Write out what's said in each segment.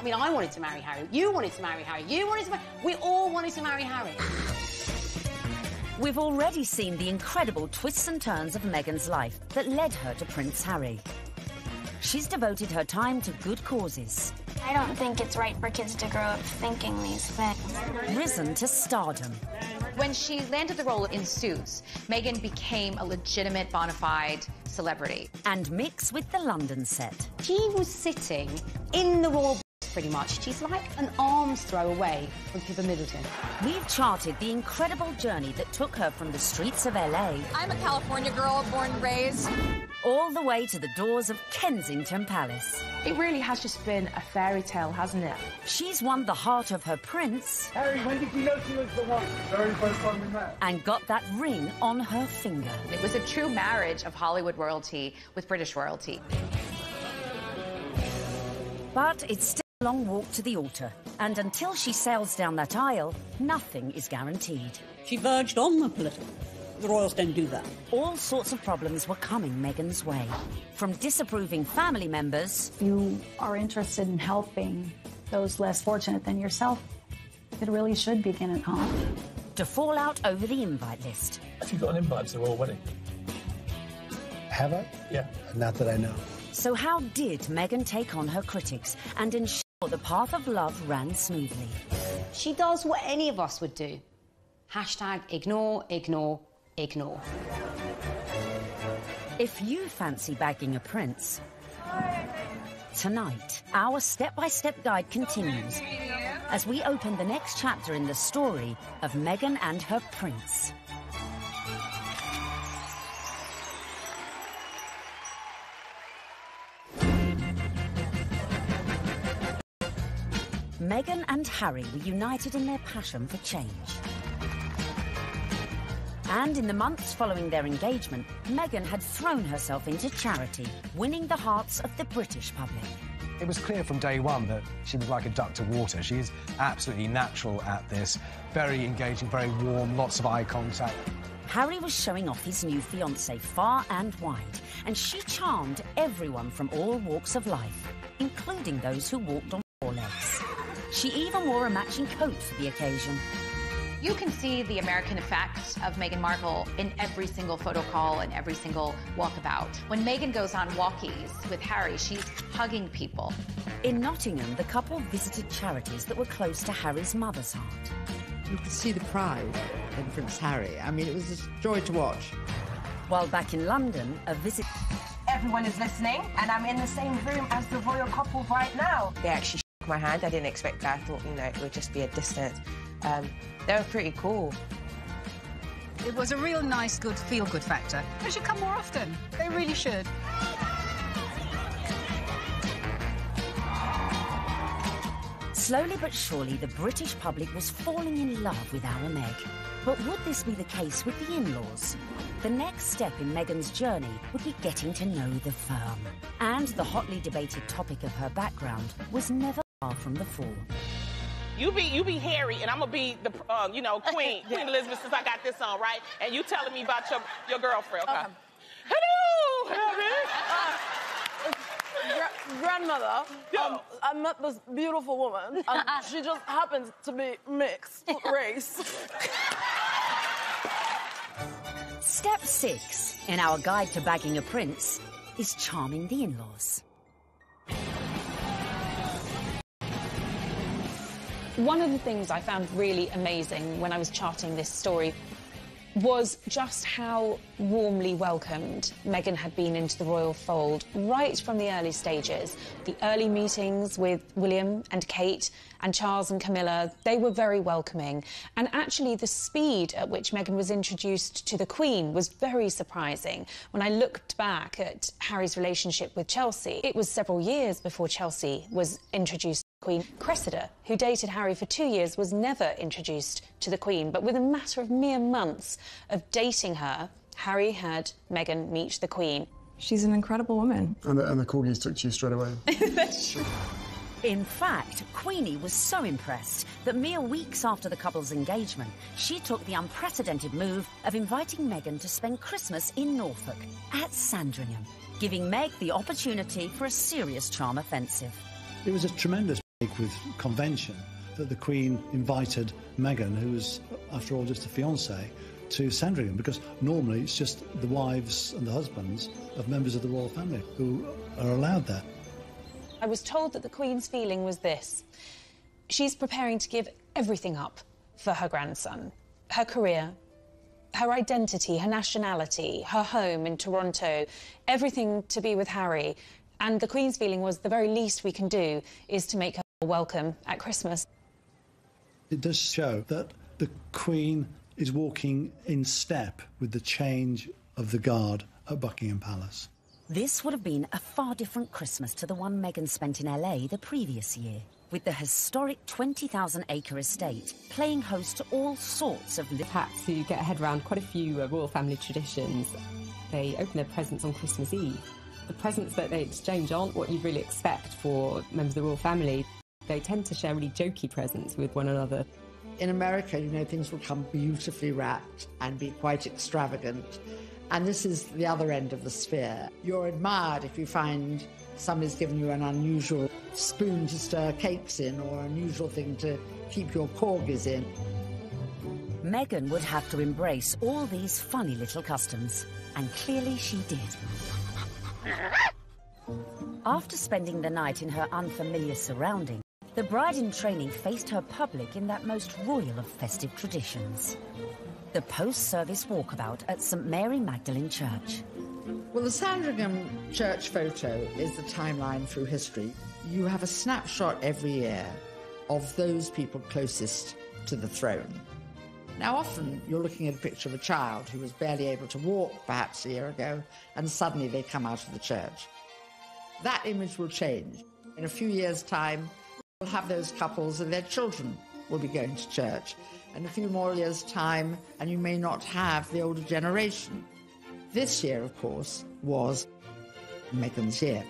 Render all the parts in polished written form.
mean, I wanted to marry Harry, you wanted to marry Harry, you wanted to marry... We all wanted to marry Harry. We've already seen the incredible twists and turns of Meghan's life that led her to Prince Harry. She's devoted her time to good causes. I don't think it's right for kids to grow up thinking these things. Risen to stardom. When she landed the role in Suits, Meghan became a legitimate, bona fide celebrity. And mix with the London set. She was sitting in the royal pretty much. She's like an arm's throw away from Middleton. We've charted the incredible journey that took her from the streets of LA. I'm a California girl, born and raised. All the way to the doors of Kensington Palace. It really has just been a fairy tale, hasn't it? She's won the heart of her prince. Harry, when did you know she was the one? Very first time we met. And got that ring on her finger. It was a true marriage of Hollywood royalty with British royalty. But it's still a long walk to the altar. And until she sails down that aisle, nothing is guaranteed. She verged on the political. The royals don't do that. All sorts of problems were coming Meghan's way. From disapproving family members... You are interested in helping those less fortunate than yourself. It really should begin at home. To fallout over the invite list. Have you got an invite to the royal wedding? Have I? Yeah. Not that I know. So how did Meghan take on her critics and ensure the path of love ran smoothly? She does what any of us would do. Hashtag ignore, ignore, ignore. If you fancy bagging a prince, tonight, our step-by-step guide continues as we open the next chapter in the story of Meghan and her prince. Meghan and Harry were united in their passion for change. And in the months following their engagement, Meghan had thrown herself into charity, winning the hearts of the British public. It was clear from day one that she was like a duck to water. She is absolutely natural at this. Very engaging, very warm, lots of eye contact. Harry was showing off his new fiancée far and wide, and she charmed everyone from all walks of life, including those who walked on four legs. She even wore a matching coat for the occasion. You can see the American effect of Meghan Markle in every single photo call and every single walkabout. When Meghan goes on walkies with Harry, she's hugging people. In Nottingham, the couple visited charities that were close to Harry's mother's heart. You could see the pride in Prince Harry. I mean, it was a joy to watch. While back in London, a visit... Everyone is listening, and I'm in the same room as the royal couple right now. They actually shook my hand. I didn't expect that. I thought, you know, it would just be a distance. They were pretty cool. It was a real nice, good, feel-good factor. They should come more often. They really should. Slowly but surely, the British public was falling in love with our Meg. But would this be the case with the in-laws? The next step in Meghan's journey would be getting to know the firm. And the hotly debated topic of her background was never far from the fore. You be Harry, and I'm gonna be the, Queen Elizabeth, since I got this on, right? And you telling me about your girlfriend, okay? Hello! Grandmother, I met this beautiful woman, and she just happens to be mixed race. Step 6 in our guide to bagging a prince is charming the in-laws. One of the things I found really amazing when I was charting this story was just how warmly welcomed Meghan had been into the royal fold right from the early stages. The early meetings with William and Kate and Charles and Camilla, they were very welcoming. And actually the speed at which Meghan was introduced to the Queen was very surprising. When I looked back at Harry's relationship with Chelsea, it was several years before Chelsea was introduced. Queen Cressida, who dated Harry for 2 years, was never introduced to the Queen, but with a matter of mere months of dating her, Harry had Meghan meet the Queen. She's an incredible woman. And the corgis took to you straight away. That's true. In fact, Queenie was so impressed that mere weeks after the couple's engagement, she took the unprecedented move of inviting Meghan to spend Christmas in Norfolk at Sandringham, giving Meg the opportunity for a serious charm offensive. It was a tremendous with convention that the Queen invited Meghan, who was, after all, just a fiancée, to Sandringham, because normally it's just the wives and the husbands of members of the royal family who are allowed there. I was told that the Queen's feeling was this. She's preparing to give everything up for her grandson. Her career, her identity, her nationality, her home in Toronto, everything to be with Harry. And the Queen's feeling was the very least we can do is to make her welcome at Christmas. It does show that the Queen is walking in step with the change of the guard at Buckingham Palace. This would have been a far different Christmas to the one Meghan spent in LA the previous year, with the historic 20,000-acre estate playing host to all sorts of... Had to get a head around quite a few royal family traditions. They open their presents on Christmas Eve. The presents that they exchange aren't what you'd really expect for members of the royal family. They tend to share really jokey presents with one another. In America, you know, things will come beautifully wrapped and be quite extravagant. And this is the other end of the sphere. You're admired if you find somebody's given you an unusual spoon to stir cakes in or an unusual thing to keep your corgis in. Meghan would have to embrace all these funny little customs, and clearly she did. After spending the night in her unfamiliar surroundings, the bride-in-training faced her public in that most royal of festive traditions. The post-service walkabout at St Mary Magdalene Church. Well, the Sandringham Church photo is the timeline through history. You have a snapshot every year of those people closest to the throne. Now, often you're looking at a picture of a child who was barely able to walk perhaps a year ago, and suddenly they come out of the church. That image will change. In a few years' time, we'll have those couples and their children will be going to church. In a few more years' time, and you may not have the older generation. This year, of course, was Meghan's year.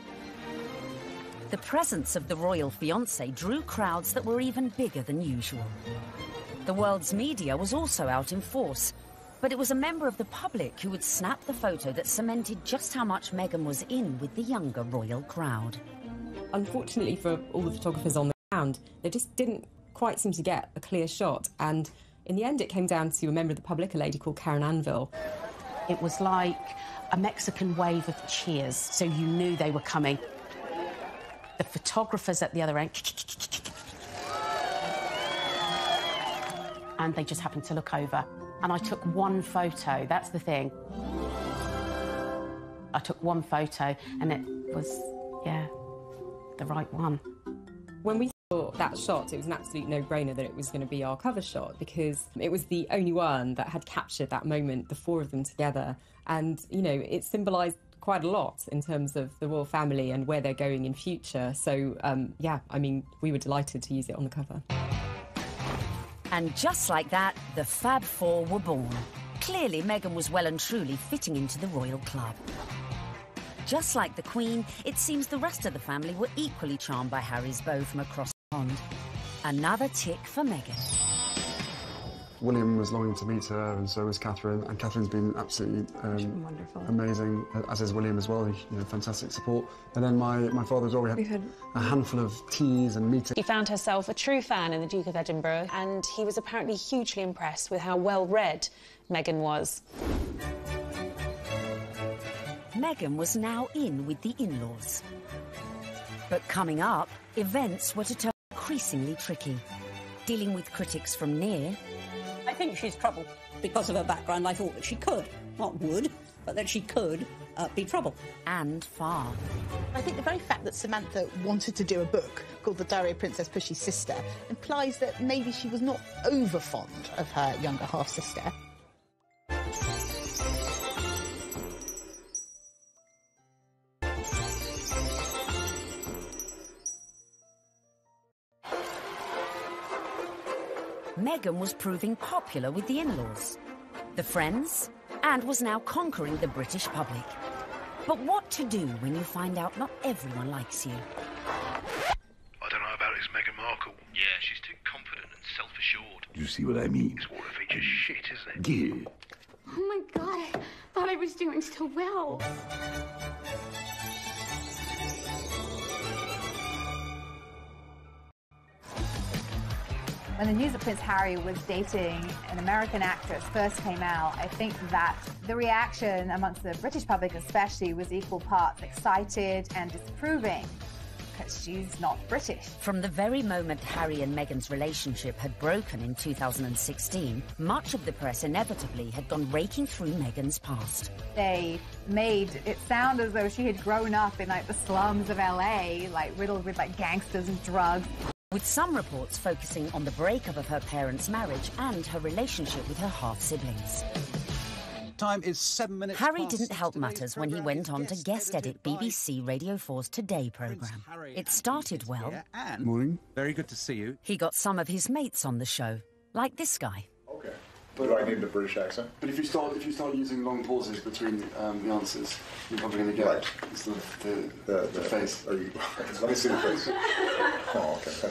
The presence of the royal fiancé drew crowds that were even bigger than usual. The world's media was also out in force, but it was a member of the public who would snap the photo that cemented just how much Meghan was in with the younger royal crowd. Unfortunately for all the photographers on the ground, they just didn't quite seem to get a clear shot, and in the end it came down to a member of the public, a lady called Karen Anvil. It was like a Mexican wave of cheers, so you knew they were coming. The photographers at the other end, and they just happened to look over. And I took one photo, that's the thing. I took one photo, and it was, yeah, the right one. When we saw that shot, it was an absolute no-brainer that it was going to be our cover shot, because it was the only one that had captured that moment, the four of them together. And, you know, it symbolised quite a lot in terms of the royal family and where they're going in future. So, yeah, I mean, we were delighted to use it on the cover. And just like that, the Fab Four were born. Clearly, Meghan was well and truly fitting into the royal club. Just like the Queen, it seems the rest of the family were equally charmed by Harry's beau from across the pond. Another tick for Meghan. William was longing to meet her, and so was Catherine. And Catherine's been absolutely wonderful, amazing, as is William as well. You know, fantastic support. And then my father as well. We had a handful of teas and meetings. She found herself a true fan in the Duke of Edinburgh, and he was apparently hugely impressed with how well-read Meghan was. Meghan was now in with the in-laws. But coming up, events were to turn increasingly tricky. Dealing with critics from near. I think she's trouble. Because of her background, I thought that she could, not would, but that she could be trouble. And far. I think the very fact that Samantha wanted to do a book called The Diary of Princess Pushy's Sister implies that maybe she was not over fond of her younger half-sister. Meghan was proving popular with the in-laws, the friends, and was now conquering the British public. But what to do when you find out not everyone likes you? I don't know about this Meghan Markle. Yeah, she's too confident and self-assured. You see what I mean? This water feature's shit, isn't it? Yeah. Oh my God, I thought I was doing so well. When the news that Prince Harry was dating an American actress first came out, I think that the reaction amongst the British public especially was equal parts excited and disapproving, because she's not British. From the very moment Harry and Meghan's relationship had broken in 2016, much of the press inevitably had gone raking through Meghan's past. They made it sound as though she had grown up in like the slums of LA, like riddled with like gangsters and drugs. With some reports focusing on the breakup of her parents' marriage and her relationship with her half-siblings. Time is 7 minutes Harry past. didn't help matters when he went on to guest edit BBC Radio 4's Today programme. It started well. Morning. Very good to see you. He got some of his mates on the show, like this guy. Okay. Do I need the British accent? But if you start using long pauses between the answers, you're probably going to get it's the face. Let me see the face. Oh, okay.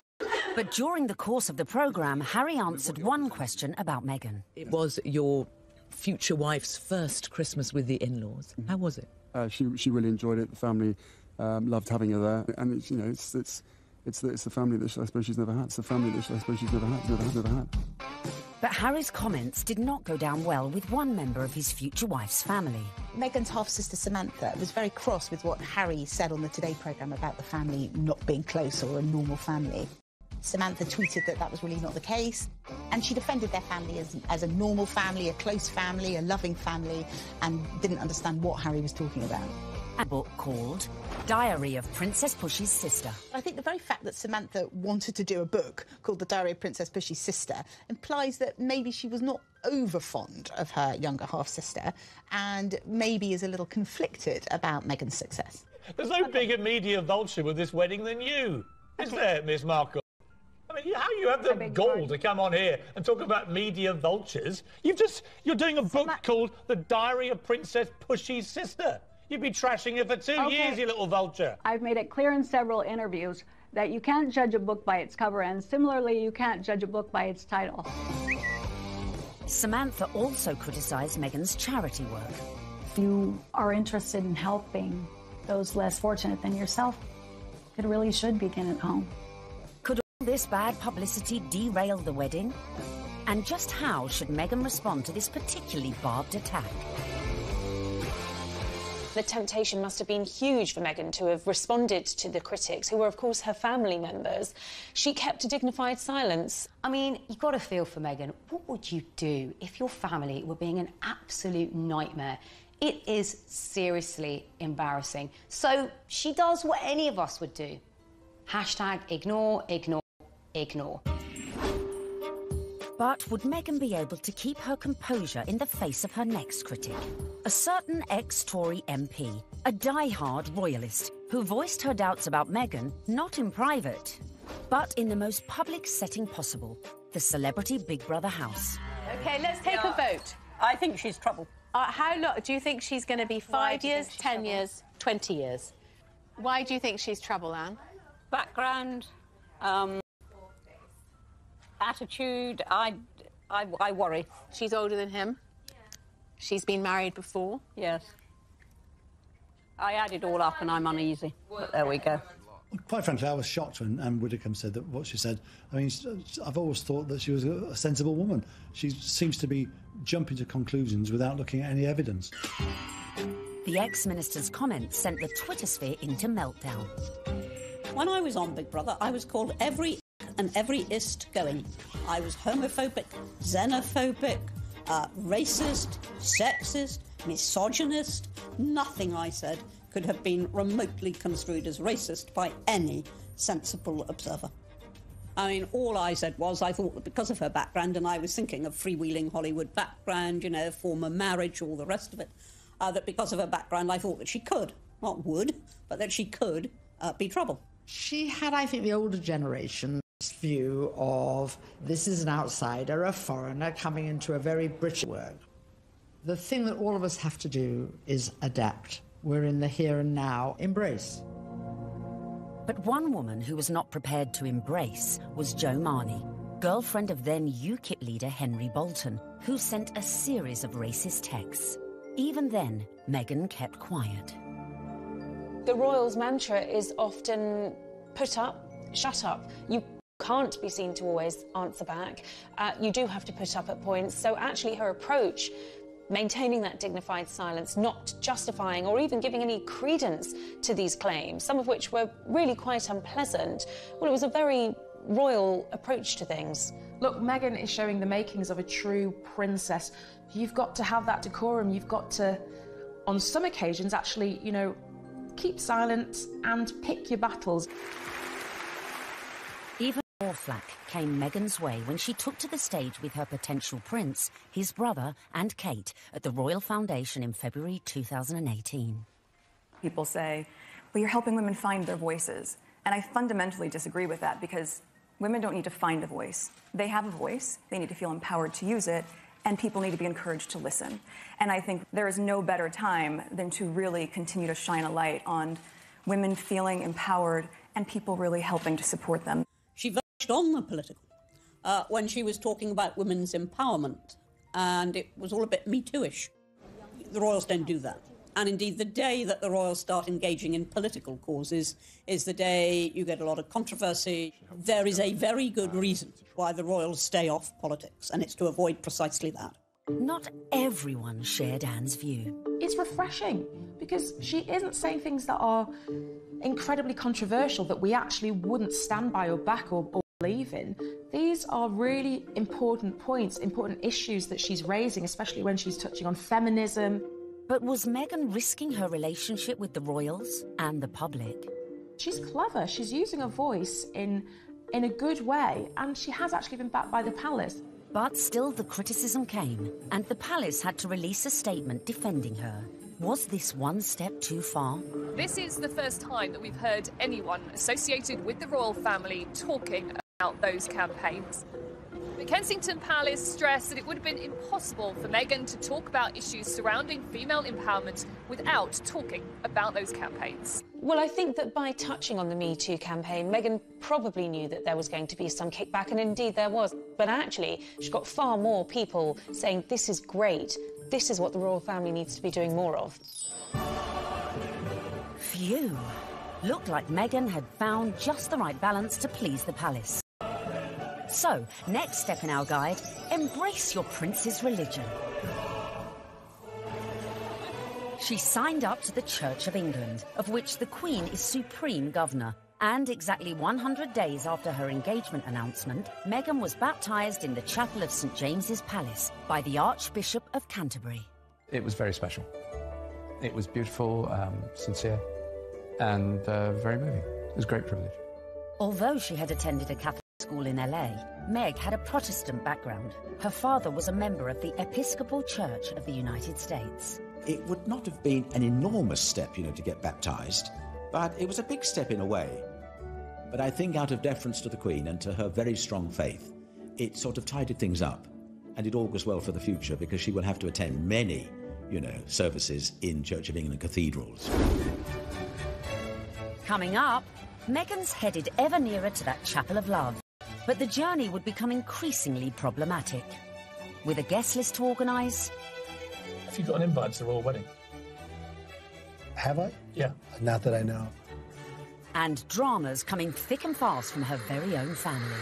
But during the course of the programme, Harry answered one question about Meghan. It was your future wife's first Christmas with the in-laws. How was it? She really enjoyed it. The family loved having her there, and it's the family that I suppose she's never had. It's the family that I suppose she's never had. But Harry's comments did not go down well with one member of his future wife's family. Meghan's half-sister Samantha was very cross with what Harry said on the Today programme about the family not being close or a normal family. Samantha tweeted that that was really not the case, and she defended their family as a normal family, a close family, a loving family, and didn't understand what Harry was talking about. A book called Diary of Princess Pushy's Sister. I think the very fact that Samantha wanted to do a book called The Diary of Princess Pushy's Sister implies that maybe she was not over fond of her younger half-sister and maybe is a little conflicted about Meghan's success. There's no bigger media vulture with this wedding than you, is there, Miss Markle? I mean, how you have the gall to come on here and talk about media vultures? You're doing a book called The Diary of Princess Pushy's Sister. You've been trashing her for 2 years, you little vulture. I've made it clear in several interviews that you can't judge a book by its cover, and similarly, you can't judge a book by its title. Samantha also criticised Meghan's charity work. If you are interested in helping those less fortunate than yourself, it really should begin at home. Could all this bad publicity derail the wedding? And just how should Meghan respond to this particularly barbed attack? The temptation must have been huge for Meghan to have responded to the critics, who were, of course, her family members. She kept a dignified silence. I mean, you've got to feel for Meghan. What would you do if your family were being an absolute nightmare? It is seriously embarrassing. So she does what any of us would do. Hashtag ignore, ignore, ignore. But would Meghan be able to keep her composure in the face of her next critic? A certain ex-Tory MP, a die-hard royalist, who voiced her doubts about Meghan, not in private, but in the most public setting possible, the celebrity Big Brother house. OK, let's take a vote. I think she's trouble. How long do you think she's going to be? 5 years, 10 years, 20 years? Why do you think she's trouble, Anne? Background, attitude, I worry. She's older than him. She's been married before. Yes. I add it all up and I'm uneasy. But there we go. Quite frankly, I was shocked when Anne Widdecombe said that what she said. I mean, I've always thought that she was a sensible woman. She seems to be jumping to conclusions without looking at any evidence. The ex-minister's comments sent the Twitter sphere into meltdown. When I was on Big Brother, I was called every and every ist going. I was homophobic, xenophobic, racist, sexist, misogynist. Nothing I said could have been remotely construed as racist by any sensible observer. I mean, all I said was I thought that because of her background, and I was thinking of freewheeling Hollywood background, you know, former marriage, all the rest of it, that because of her background, I thought that she could, not would, but that she could be trouble. She had, I think, the older generation's view of this is an outsider, a foreigner coming into a very British world. The thing that all of us have to do is adapt. We're in the here and now. Embrace. But one woman who was not prepared to embrace was Jo Marnie, girlfriend of then UKIP leader Henry Bolton, who sent a series of racist texts. Even then, Meghan kept quiet. The royals' mantra is often put up, shut up. You Can't be seen to always answer back. You do have to put up at points. So actually her approach, maintaining that dignified silence, not justifying or even giving any credence to these claims, some of which were really quite unpleasant, well, it was a very royal approach to things. Look, Meghan is showing the makings of a true princess. You've got to have that decorum. You've got to, on some occasions, actually, you know, keep silent and pick your battles. Even more flack came Meghan's way when she took to the stage with her potential prince, his brother and Kate at the Royal Foundation in February 2018. People say, well, you're helping women find their voices. And I fundamentally disagree with that because women don't need to find a voice. They have a voice, they need to feel empowered to use it, and people need to be encouraged to listen. And I think there is no better time than to really continue to shine a light on women feeling empowered and people really helping to support them. She verged on the political when she was talking about women's empowerment, and it was all a bit Me Too-ish. The royals don't do that. And indeed, the day that the royals start engaging in political causes is the day you get a lot of controversy. There is a very good reason why the royals stay off politics, and it's to avoid precisely that. Not everyone shared Anne's view. It's refreshing because she isn't saying things that are incredibly controversial that we actually wouldn't stand by or back or believe in. These are really important points, important issues that she's raising, especially when she's touching on feminism. But was Meghan risking her relationship with the royals and the public? She's clever. She's using her voice in a good way, and she has actually been backed by the palace. But still the criticism came, and the palace had to release a statement defending her. Was this one step too far? This is the first time that we've heard anyone associated with the royal family talking about those campaigns. The Kensington Palace stressed that it would have been impossible for Meghan to talk about issues surrounding female empowerment without talking about those campaigns. Well, I think that by touching on the Me Too campaign, Meghan probably knew that there was going to be some kickback, and indeed there was. But actually, she got far more people saying, this is great, this is what the royal family needs to be doing more of. Phew. Looked like Meghan had found just the right balance to please the palace. So, next step in our guide, embrace your prince's religion. She signed up to the Church of England, of which the Queen is supreme governor. And exactly 100 days after her engagement announcement, Meghan was baptised in the chapel of St James's Palace by the Archbishop of Canterbury. It was very special. It was beautiful, sincere, and very moving. It was a great privilege. Although she had attended a Catholic school in LA, Meg had a Protestant background. Her father was a member of the Episcopal Church of the United States. It would not have been an enormous step, to get baptised, but it was a big step in a way. But I think out of deference to the Queen and to her very strong faith, it sort of tidied things up, and it augurs well for the future because she will have to attend many, services in Church of England cathedrals. Coming up, Meghan's headed ever nearer to that chapel of love. But the journey would become increasingly problematic. With a guest list to organise... Have you got an invite to the royal wedding? Have I? Yeah. Not that I know. And dramas coming thick and fast from her very own family.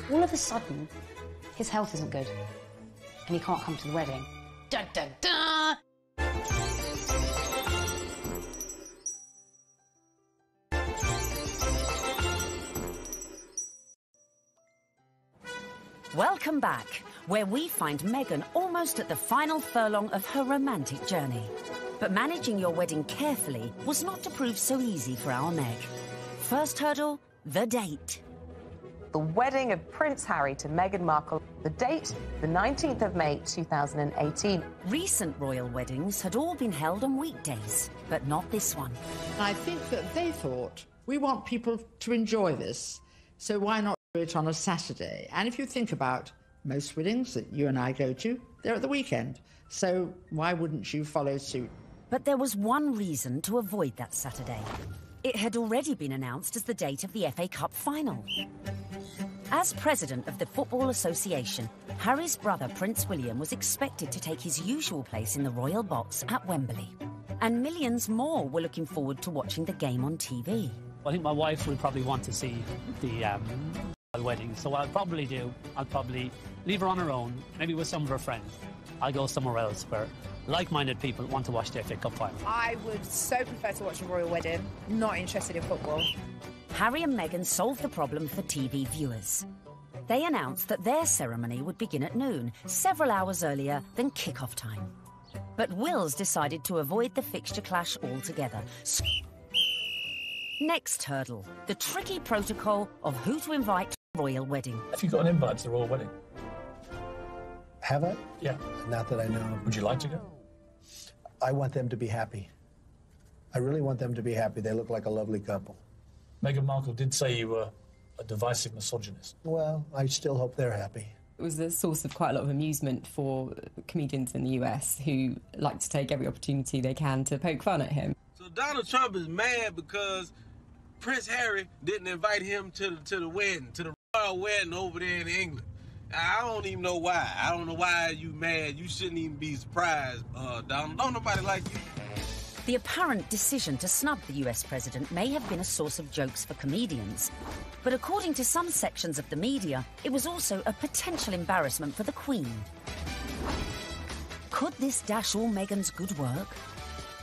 All of a sudden, his health isn't good. And he can't come to the wedding. Dun, dun, dun! Welcome back, where we find Meghan almost at the final furlong of her romantic journey. But managing your wedding carefully was not to prove so easy for our Meg. First hurdle, the date. The wedding of Prince Harry to Meghan Markle. The date, the 19th of May, 2018. Recent royal weddings had all been held on weekdays, but not this one. I think that they thought, we want people to enjoy this, so why not do it on a Saturday? And if you think about most weddings that you and I go to, they're at the weekend. So why wouldn't you follow suit? But there was one reason to avoid that Saturday. It had already been announced as the date of the FA Cup final. As president of the Football Association, Harry's brother Prince William was expected to take his usual place in the royal box at Wembley. And millions more were looking forward to watching the game on TV. I think my wife would probably want to see the wedding. So what I'll probably do, I'll probably leave her on her own, maybe with some of her friends. I'll go somewhere else where like-minded people want to watch their FA Cup final. I would so prefer to watch a royal wedding, not interested in football. Harry and Meghan solved the problem for TV viewers. They announced that their ceremony would begin at noon, several hours earlier than kick-off time. But Wills decided to avoid the fixture clash altogether. Next hurdle, the tricky protocol of who to invite to the royal wedding. Have you got an invite to the royal wedding? Have I? Yeah. Not that I know of. Would you like to go? I want them to be happy. I really want them to be happy. They look like a lovely couple. Meghan Markle did say you were a divisive misogynist. Well, I still hope they're happy. It was a source of quite a lot of amusement for comedians in the US who like to take every opportunity they can to poke fun at him. So Donald Trump is mad because Prince Harry didn't invite him to the wedding, to the royal wedding over there in England. I don't even know why. I don't know why you mad. You shouldn't even be surprised, Donald. Don't nobody like you. The apparent decision to snub the US president may have been a source of jokes for comedians. But according to some sections of the media, it was also a potential embarrassment for the Queen. Could this dash all Meghan's good work?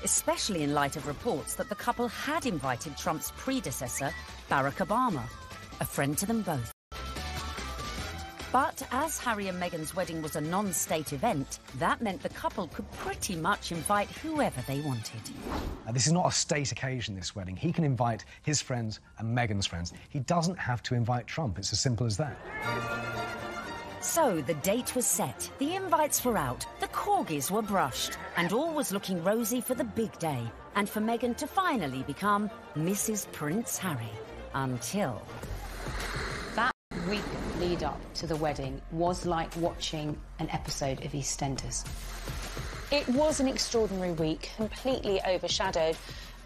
Especially in light of reports that the couple had invited Trump's predecessor, Barack Obama, a friend to them both. But as Harry and Meghan's wedding was a non-state event, that meant the couple could pretty much invite whoever they wanted. This is not a state occasion, this wedding. He can invite his friends and Meghan's friends. He doesn't have to invite Trump. It's as simple as that. So the date was set, the invites were out, the corgis were brushed, and all was looking rosy for the big day, and for Meghan to finally become Mrs. Prince Harry. Until... That week lead up to the wedding was like watching an episode of EastEnders. It was an extraordinary week, completely overshadowed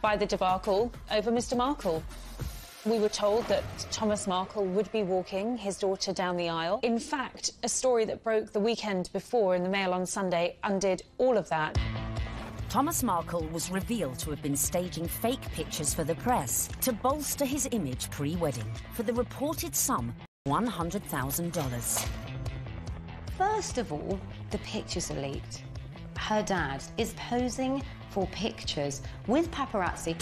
by the debacle over Mr. Markle. We were told that Thomas Markle would be walking his daughter down the aisle. In fact, a story that broke the weekend before in the Mail on Sunday undid all of that. Thomas Markle was revealed to have been staging fake pictures for the press to bolster his image pre-wedding for the reported sum of $100,000. First of all, the pictures are leaked. Her dad is posing for pictures with paparazzi.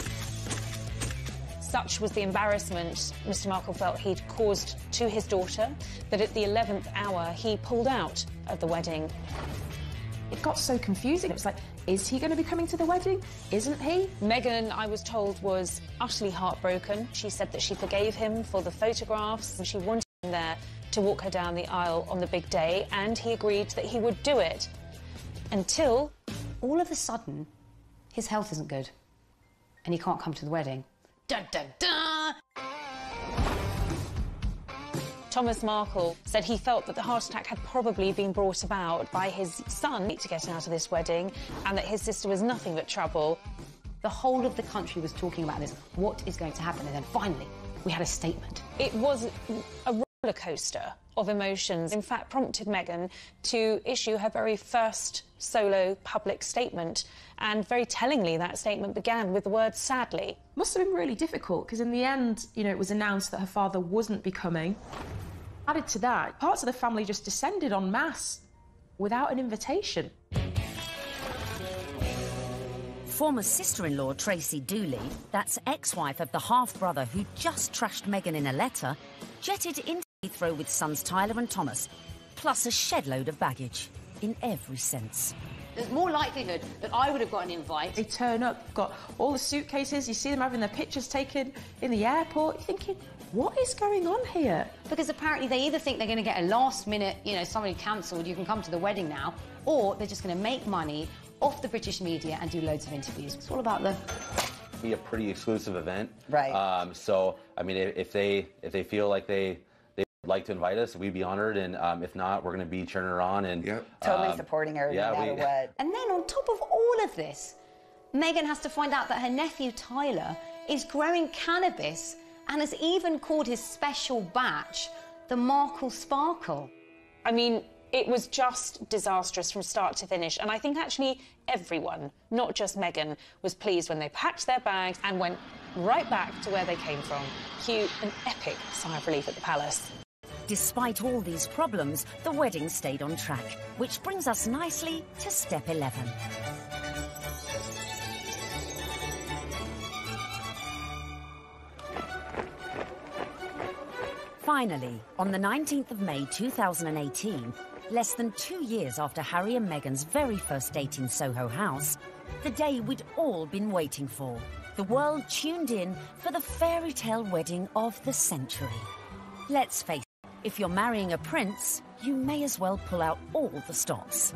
Such was the embarrassment Mr. Markle felt he'd caused to his daughter that at the 11th hour he pulled out of the wedding. It got so confusing. It was like, is he going to be coming to the wedding? Isn't he? Meghan, I was told, was utterly heartbroken. She said that she forgave him for the photographs and she wanted him there to walk her down the aisle on the big day, and he agreed that he would do it. Until, all of a sudden, his health isn't good and he can't come to the wedding. Dun, dun, dun. Thomas Markle said he felt that the heart attack had probably been brought about by his son to getting out of this wedding, and that his sister was nothing but trouble. The whole of the country was talking about this. What is going to happen? And then finally, we had a statement. It was a roller coaster of emotions. In fact, prompted Meghan to issue her very first solo public statement. And very tellingly, that statement began with the word "sadly." Must have been really difficult, because in the end, you know, it was announced that her father wasn't be coming. Added to that, parts of the family just descended en masse without an invitation. Former sister-in-law Tracy Dooley, that's ex-wife of the half-brother who just trashed Meghan in a letter, jetted into Heathrow with sons Tyler and Thomas, plus a shed-load of baggage, in every sense. There's more likelihood that I would have got an invite. They turn up, got all the suitcases, you see them having their pictures taken in the airport, you're thinking, what is going on here? Because apparently they either think they're going to get a last-minute, you know, somebody cancelled, you can come to the wedding now, or they're just going to make money off the British media and do loads of interviews. It's all about the... Be a pretty exclusive event. Right. So, I mean, if they feel like they would like to invite us, we'd be honored, and if not, we're going to be cheering her on and Totally supporting her no matter what. And then on top of all of this, Meghan has to find out that her nephew Tyler is growing cannabis and has even called his special batch the Markle Sparkle. I mean, it was just disastrous from start to finish, and I think actually everyone, not just Meghan, was pleased when they packed their bags and went right back to where they came from. Cue an epic sigh of relief at the palace. Despite all these problems, the wedding stayed on track, which brings us nicely to step 11. Finally, on the 19th of May 2018, less than 2 years after Harry and Meghan's very first date in Soho House, the day we'd all been waiting for. The world tuned in for the fairy tale wedding of the century. Let's face it, if you're marrying a prince, you may as well pull out all the stops.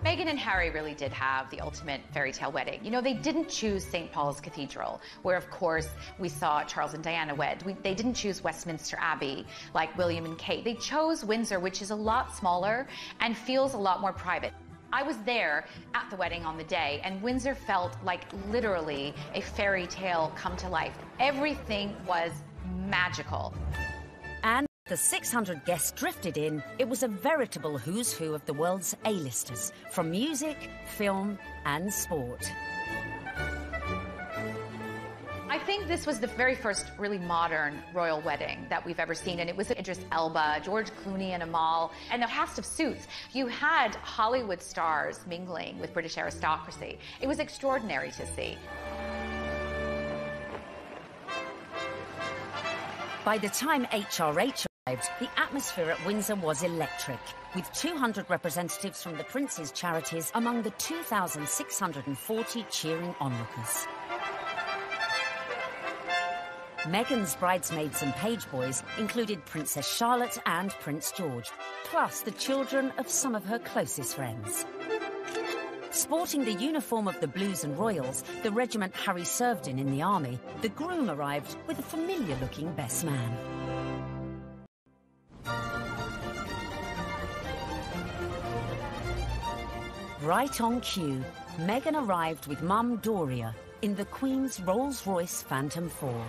Meghan and Harry really did have the ultimate fairy tale wedding. You know, they didn't choose St. Paul's Cathedral, where, of course, we saw Charles and Diana wed. They didn't choose Westminster Abbey, like William and Kate. They chose Windsor, which is a lot smaller and feels a lot more private. I was there at the wedding on the day, and Windsor felt like literally a fairy tale come to life. Everything was magical. And the 600 guests drifted in. It was a veritable who's who of the world's A-listers, from music, film, and sport. I think this was the very first really modern royal wedding that we've ever seen, and it was Idris Elba, George Clooney and Amal, and a cast of suits. You had Hollywood stars mingling with British aristocracy. It was extraordinary to see. By the time HRH arrived, the atmosphere at Windsor was electric, with 200 representatives from the Prince's charities among the 2,640 cheering onlookers. Meghan's bridesmaids and page boys included Princess Charlotte and Prince George, plus the children of some of her closest friends. Sporting the uniform of the Blues and Royals, the regiment Harry served in the army, the groom arrived with a familiar-looking best man. Right on cue, Meghan arrived with Mum Doria in the Queen's Rolls-Royce Phantom 4.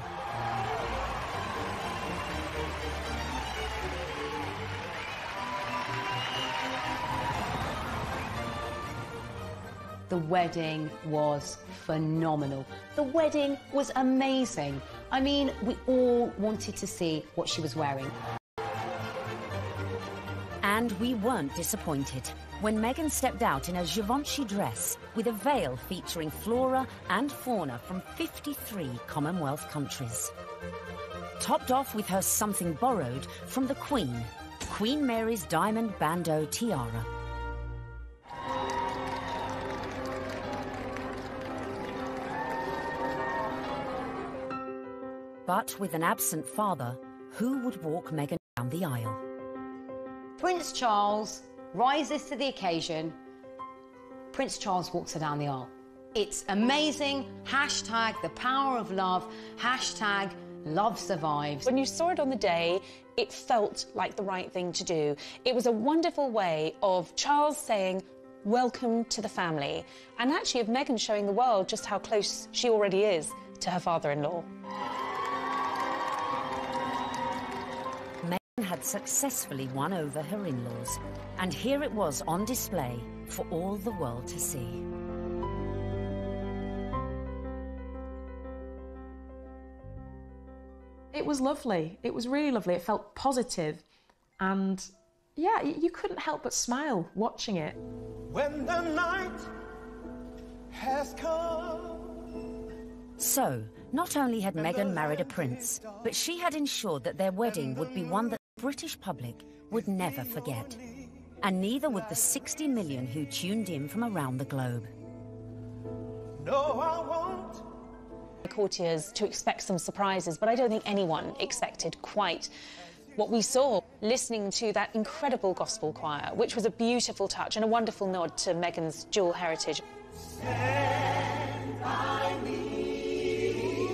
The wedding was phenomenal. The wedding was amazing. I mean, we all wanted to see what she was wearing. And we weren't disappointed when Meghan stepped out in a Givenchy dress with a veil featuring flora and fauna from 53 Commonwealth countries. Topped off with her something borrowed from the Queen, Queen Mary's diamond bandeau tiara. But with an absent father, who would walk Meghan down the aisle? Prince Charles rises to the occasion. Prince Charles walks her down the aisle. It's amazing. Hashtag the power of love. Hashtag love survives. When you saw it on the day, it felt like the right thing to do. It was a wonderful way of Charles saying, welcome to the family, and actually of Meghan showing the world just how close she already is to her father-in-law. Meghan had successfully won over her in-laws, and here it was on display for all the world to see. It was lovely. It was really lovely. It felt positive, and yeah, you couldn't help but smile watching it. When the night has come. So, not only had Meghan married a prince, but she had ensured that their wedding would be one that the British public would never forget. And neither would the 60 million who tuned in from around the globe. No, I won't. Courtiers to expect some surprises, but I don't think anyone expected quite what we saw, listening to that incredible gospel choir, which was a beautiful touch and a wonderful nod to Meghan's dual heritage. Stand by me.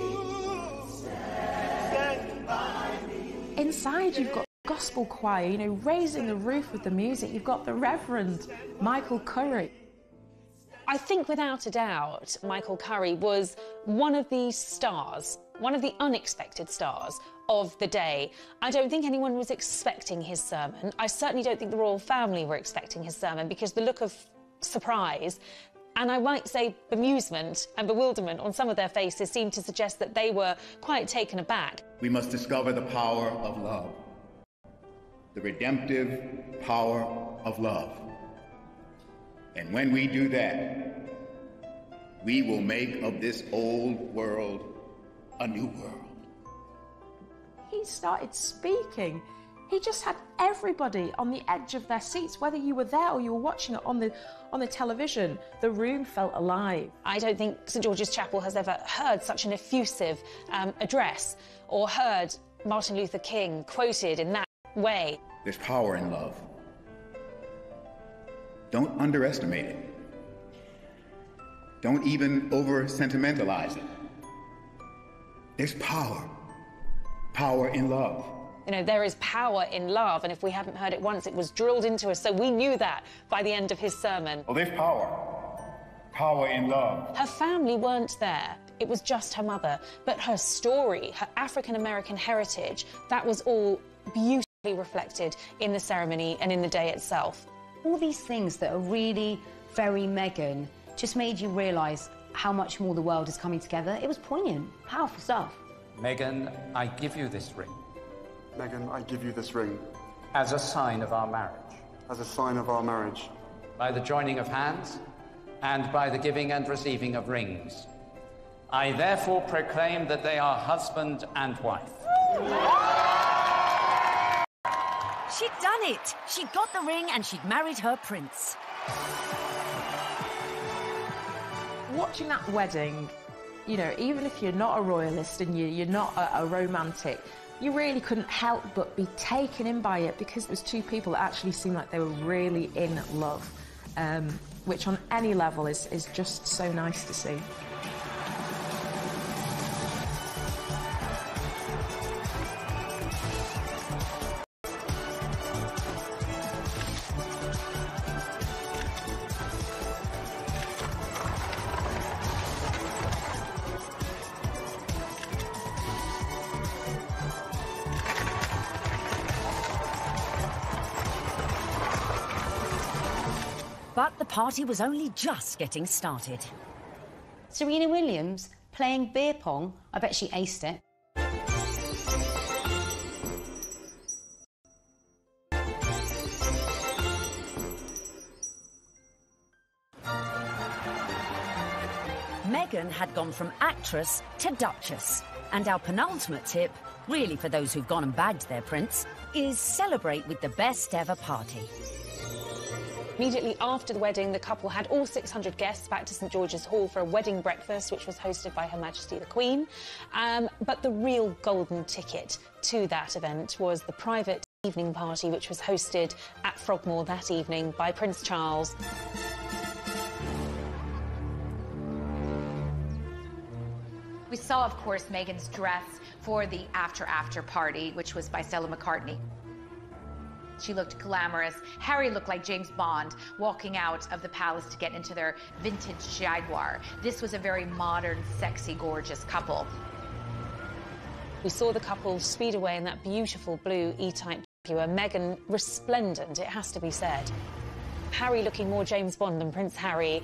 Stand by me. Inside you've got gospel choir, you know, raising the roof with the music. You've got the Reverend Michael Curry. I think without a doubt, Michael Curry was one of the stars, one of the unexpected stars of the day. I don't think anyone was expecting his sermon. I certainly don't think the royal family were expecting his sermon, because the look of surprise, and I might say bemusement and bewilderment on some of their faces seemed to suggest that they were quite taken aback. We must discover the power of love. the redemptive power of love. And when we do that, we will make of this old world a new world. He started speaking. He just had everybody on the edge of their seats, whether you were there or you were watching it on the television. The room felt alive. I don't think St George's Chapel has ever heard such an effusive address or heard Martin Luther King quoted in that way. There's power in love. Don't underestimate it. Don't even over-sentimentalize it. There's power in love. You know, there is power in love, and if we hadn't heard it once, it was drilled into us, so we knew that by the end of his sermon. Well, there's power in love. Her family weren't there. It was just her mother. But her story, her African-American heritage, that was all beautifully reflected in the ceremony and in the day itself. All these things that are really very Meghan just made you realise how much more the world is coming together. It was poignant, powerful stuff. Meghan, I give you this ring. Meghan, I give you this ring. As a sign of our marriage. As a sign of our marriage. By the joining of hands and by the giving and receiving of rings. I therefore proclaim that they are husband and wife. She'd done it. She'd got the ring and she'd married her prince. Watching that wedding, you know, even if you're not a royalist and you're not a romantic, you really couldn't help but be taken in by it because it was two people that actually seemed like they were really in love, which on any level is just so nice to see. But the party was only just getting started. Serena Williams playing beer pong. I bet she aced it. Meghan had gone from actress to duchess. And our penultimate tip, really for those who've gone and bagged their prince, is celebrate with the best ever party. Immediately after the wedding, the couple had all 600 guests back to St George's Hall for a wedding breakfast, which was hosted by Her Majesty the Queen. But the real golden ticket to that event was the private evening party, which was hosted at Frogmore that evening by Prince Charles. We saw, of course, Meghan's dress for the after party, which was by Stella McCartney. She looked glamorous. Harry looked like James Bond walking out of the palace to get into their vintage Jaguar. This was a very modern, sexy, gorgeous couple. We saw the couple speed away in that beautiful blue E-Type Jaguar. Meghan resplendent, it has to be said. Harry looking more James Bond than Prince Harry.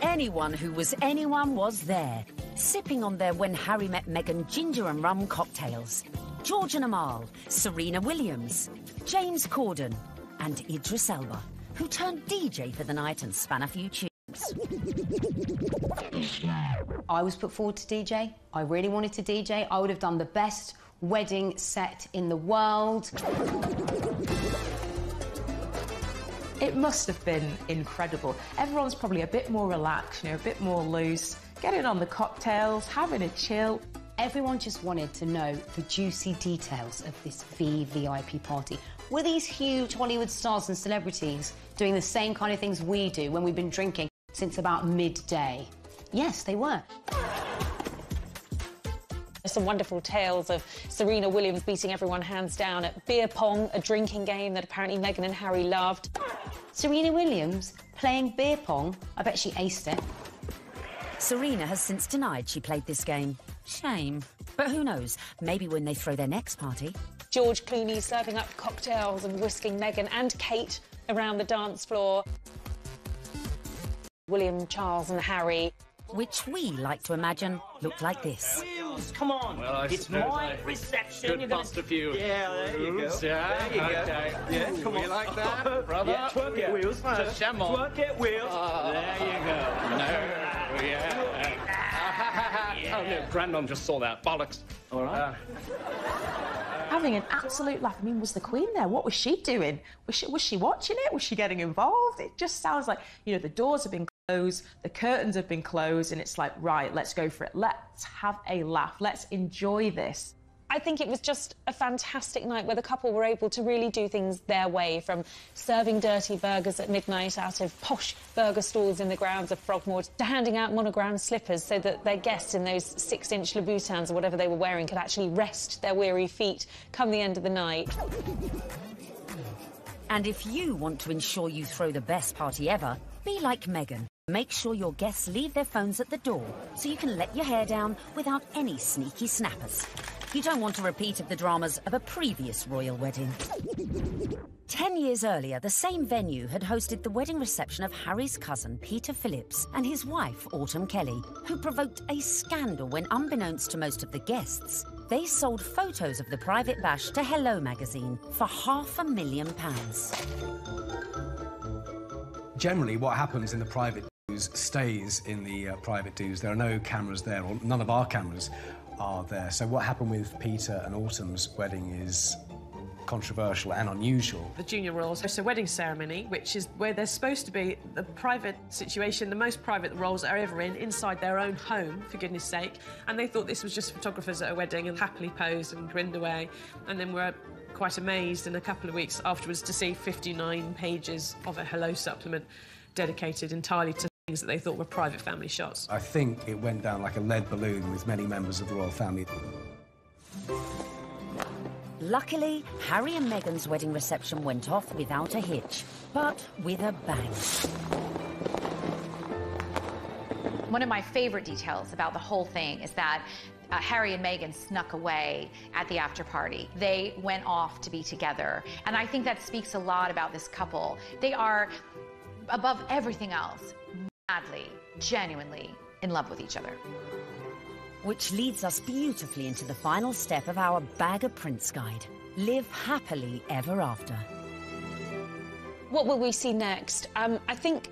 Anyone who was anyone was there, sipping on their When Harry Met Meghan ginger and rum cocktails. George and Amal, Serena Williams, James Corden and Idris Elba, who turned DJ for the night and span a few tunes. I was put forward to DJ. I really wanted to DJ. I would have done the best wedding set in the world. It must have been incredible. Everyone's probably a bit more relaxed, you know, a bit more loose, getting on the cocktails, having a chill. Everyone just wanted to know the juicy details of this VVIP party. Were these huge Hollywood stars and celebrities doing the same kind of things we do when we've been drinking since about midday? Yes, they were. Some wonderful tales of Serena Williams beating everyone hands down at beer pong, a drinking game that apparently Meghan and Harry loved. Serena Williams playing beer pong. I bet she aced it. Serena has since denied she played this game. Shame. But who knows? Maybe when they throw their next party. George Clooney serving up cocktails and whisking Meghan and Kate around the dance floor. William, Charles and Harry. Which we like to imagine looked like this. Wheels, come on. Well, I it's suppose my I reception. could You're gonna... bust a few. Yeah, there you go. Yeah, there you go. okay. Yeah, come on. You like that, brother? Yeah, twerk it, Wheels. Just jam on. Twerk it, Wheels. There you go. No, yeah. Oh, no, Grandon just saw that. Bollocks. All right. Having an absolute laugh. I mean, was the Queen there? What was she doing? Was she watching it? Was she getting involved? It just sounds like, you know, the doors have been closed, the curtains have been closed, and it's like, right, let's go for it. Let's have a laugh. Let's enjoy this. I think it was just a fantastic night where the couple were able to really do things their way, from serving dirty burgers at midnight out of posh burger stalls in the grounds of Frogmore to handing out monogrammed slippers so that their guests in those 6-inch Louboutins or whatever they were wearing could actually rest their weary feet come the end of the night. And if you want to ensure you throw the best party ever, be like Meghan. Make sure your guests leave their phones at the door so you can let your hair down without any sneaky snappers. You don't want a repeat of the dramas of a previous royal wedding. 10 years earlier, the same venue had hosted the wedding reception of Harry's cousin, Peter Phillips, and his wife, Autumn Kelly, who provoked a scandal when, unbeknownst to most of the guests, they sold photos of the private bash to Hello magazine for £500,000. Generally, what happens in the private dues stays in the private dues. There are no cameras there, or none of our cameras are there. So what happened with Peter and Autumn's wedding is controversial and unusual. The junior royals host a wedding ceremony, which is where they're supposed to be the private situation, the most private the royals are ever in, inside their own home, for goodness sake. And they thought this was just photographers at a wedding and happily posed and grinned away. And then were quite amazed in a couple of weeks afterwards to see 59 pages of a Hello supplement dedicated entirely to things that they thought were private family shots. I think it went down like a lead balloon with many members of the royal family. Luckily, Harry and Meghan's wedding reception went off without a hitch, but with a bang. One of my favorite details about the whole thing is that Harry and Meghan snuck away at the after party. They went off to be together. And I think that speaks a lot about this couple. They are, above everything else, madly, genuinely in love with each other. Which leads us beautifully into the final step of our Bag of Prince guide. Live happily ever after. What will we see next? I think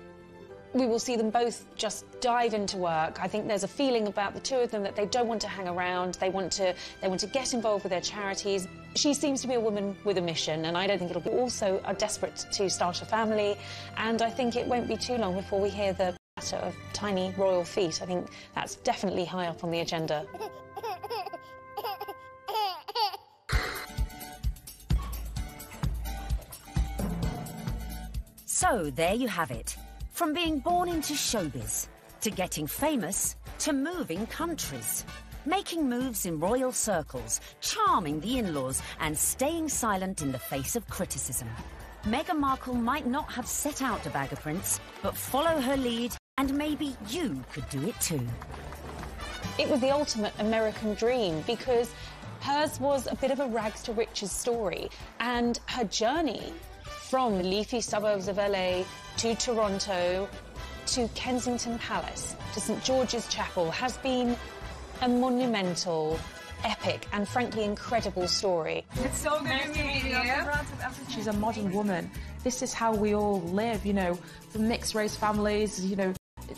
we will see them both just dive into work. I think there's a feeling about the two of them that they don't want to hang around. They want to get involved with their charities. She seems to be a woman with a mission, and I don't think it'll be also desperate to start a family. And I think it won't be too long before we hear the patter of tiny royal feet. I think that's definitely high up on the agenda. So there you have it. From being born into showbiz, to getting famous, to moving countries. Making moves in royal circles, charming the in-laws, and staying silent in the face of criticism. Meghan Markle might not have set out to bag a prince, but follow her lead, and maybe you could do it too. It was the ultimate American dream, because hers was a bit of a rags to riches story, and her journey from the leafy suburbs of LA to Toronto to Kensington Palace to St George's Chapel has been a monumental, epic and frankly incredible story. It's so good to meet you. She's a modern woman. This is how we all live, you know, from mixed race families, you know,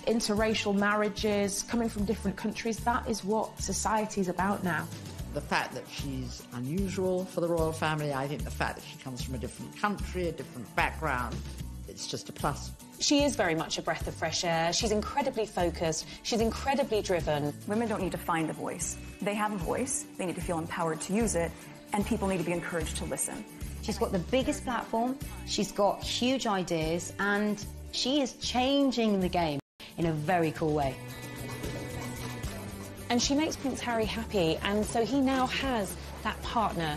interracial marriages, coming from different countries. That is what society is about now. The fact that she's unusual for the royal family, I think the fact that she comes from a different country, a different background, it's just a plus. She is very much a breath of fresh air. She's incredibly focused. She's incredibly driven. Women don't need to find a voice. They have a voice. They need to feel empowered to use it, and people need to be encouraged to listen. She's got the biggest platform. She's got huge ideas, and she is changing the game in a very cool way. And she makes Prince Harry happy, and so he now has that partner